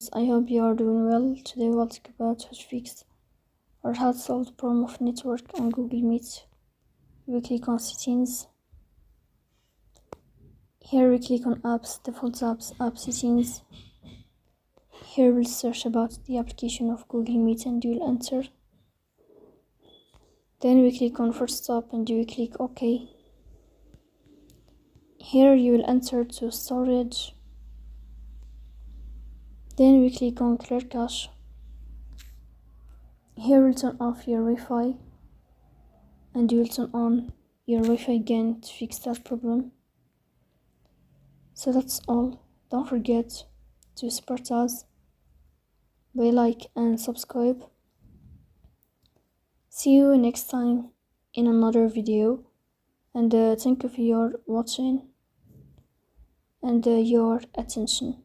friends, I hope you are doing well. Today we'll talk about how to fix or how to solve the problem of network on Google Meet. We click on settings. Here we click on apps, default apps, app settings. Here we'll search about the application of Google Meet and you will enter. Then we click on first stop and you will click OK. Here you will enter to storage. Then we click on clear cache. Here we'll turn off your Wi-Fi and you will turn on your Wi-Fi again to fix that problem. So that's all. Don't forget to support us by like and subscribe. See you next time in another video, and thank you for your watching and your attention.